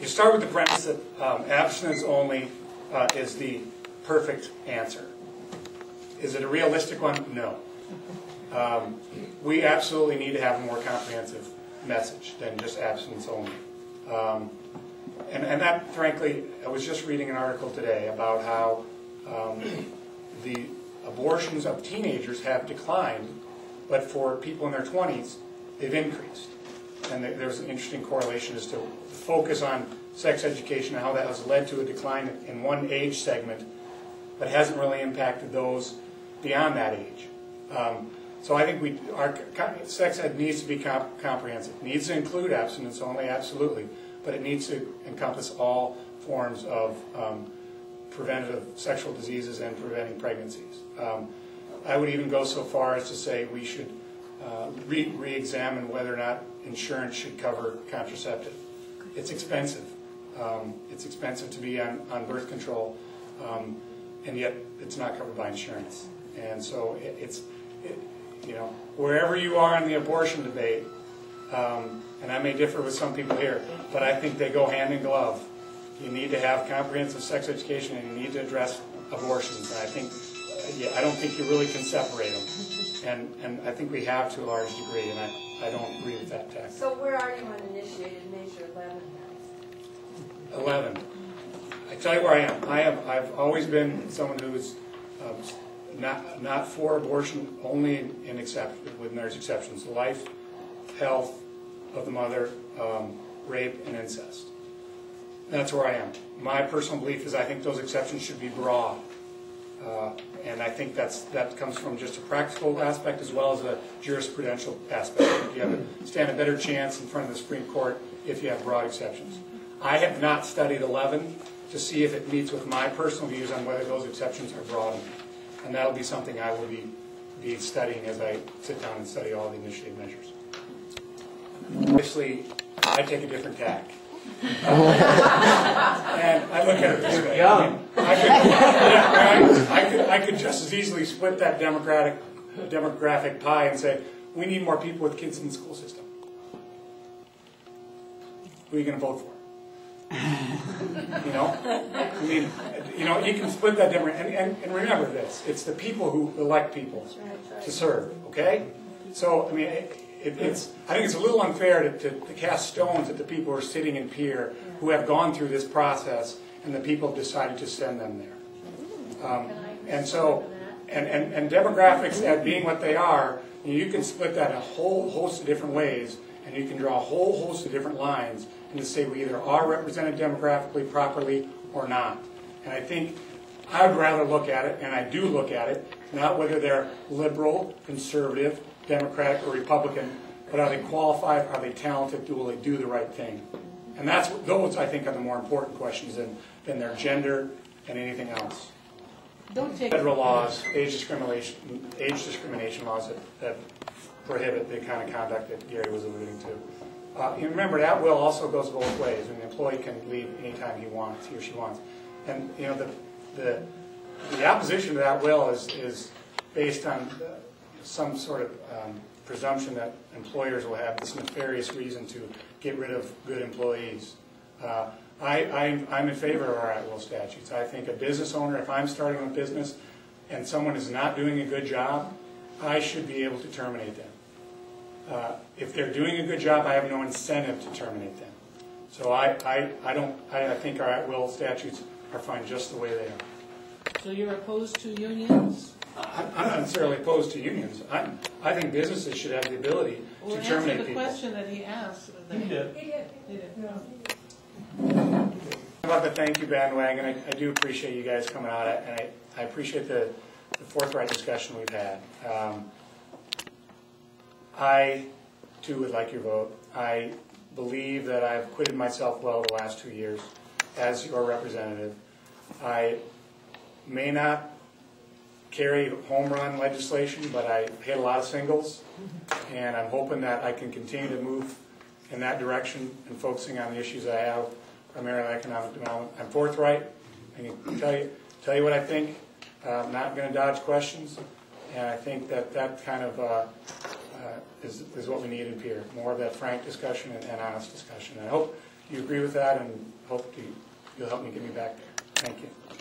you start with the premise that abstinence only is the perfect answer. Is it a realistic one? No. We absolutely need to have a more comprehensive message than just abstinence only. And that, frankly, I was just reading an article today about how the abortions of teenagers have declined, but for people in their 20s, they've increased. And there's an interesting correlation as to the focus on sex education and how that has led to a decline in one age segment, but hasn't really impacted those beyond that age. So I think our sex ed needs to be comprehensive. It needs to include abstinence only, absolutely, but it needs to encompass all forms of preventative sexual diseases and preventing pregnancies. I would even go so far as to say we should re-examine whether or not insurance should cover contraceptive. It's expensive. It's expensive to be on birth control, and yet it's not covered by insurance. And so you know, wherever you are in the abortion debate, and I may differ with some people here, but I think they go hand in glove. You need to have comprehensive sex education, and you need to address abortions. And I think, I don't think you really can separate them. And I think we have to a large degree, and I don't agree with that text. So where are you on initiated measure 11 now? 11. I tell you where I am. I've always been someone who is not for abortion, only when there's exceptions: life, health of the mother, rape, and incest. That's where I am. My personal belief is I think those exceptions should be broad. And I think that comes from just a practical aspect as well as a jurisprudential aspect. You stand a better chance in front of the Supreme Court if you have broad exceptions. I have not studied 11 to see if it meets with my personal views on whether those exceptions are broad enough. And that'll be something I will be studying as I sit down and study all the initiative measures. Obviously, I take a different tack. And I look at it this way. I could just as easily split that demographic pie and say, we need more people with kids in the school system. Who are you going to vote for? You know? I mean, you know, you can split that demographic. And remember this, it's the people who elect people to serve, okay? So, I mean, I think it's a little unfair to cast stones at the people who are sitting in Pierre who have gone through this process and the people have decided to send them there. And so, and demographics at being what they are, you can split that in a whole host of different ways, and you can draw a whole host of different lines and to say we either are represented demographically properly or not. And I think I would rather look at it, and I do look at it, not whether they're liberal, conservative, Democratic, or Republican, but are they qualified, are they talented, will they do the right thing? And those, I think, are the more important questions than their gender and anything else. Federal laws, age discrimination laws that prohibit the kind of conduct that Gary was alluding to. You remember, that will also goes both ways. I mean, the employee can leave anytime he or she wants. And, you know, the opposition to that will is based on some sort of presumption that employers will have this nefarious reason to get rid of good employees. I'm in favor of our at-will statutes. I think a business owner, if I'm starting a business and someone is not doing a good job, I should be able to terminate them. If they're doing a good job, I have no incentive to terminate them. So I think our at-will statutes are fine just the way they are. So you're opposed to unions? I'm not necessarily opposed to unions. I think businesses should have the ability to terminate people. Well, answer the question that he asked. He did. He did. About the thank you bandwagon, I do appreciate you guys coming out, and I appreciate the forthright discussion we've had. I, too, would like your vote. I believe that I've acquitted myself well the last 2 years as your representative. I may not carry home run legislation, but I hit a lot of singles, and I'm hoping that I can continue to move in that direction and focusing on the issues I have, primarily economic development. I'm forthright. I can tell you what I think. I'm not going to dodge questions, and I think that kind of is what we need in Pierre. More of that frank discussion and honest discussion. And I hope you agree with that, and hope you'll help me get me back there. Thank you.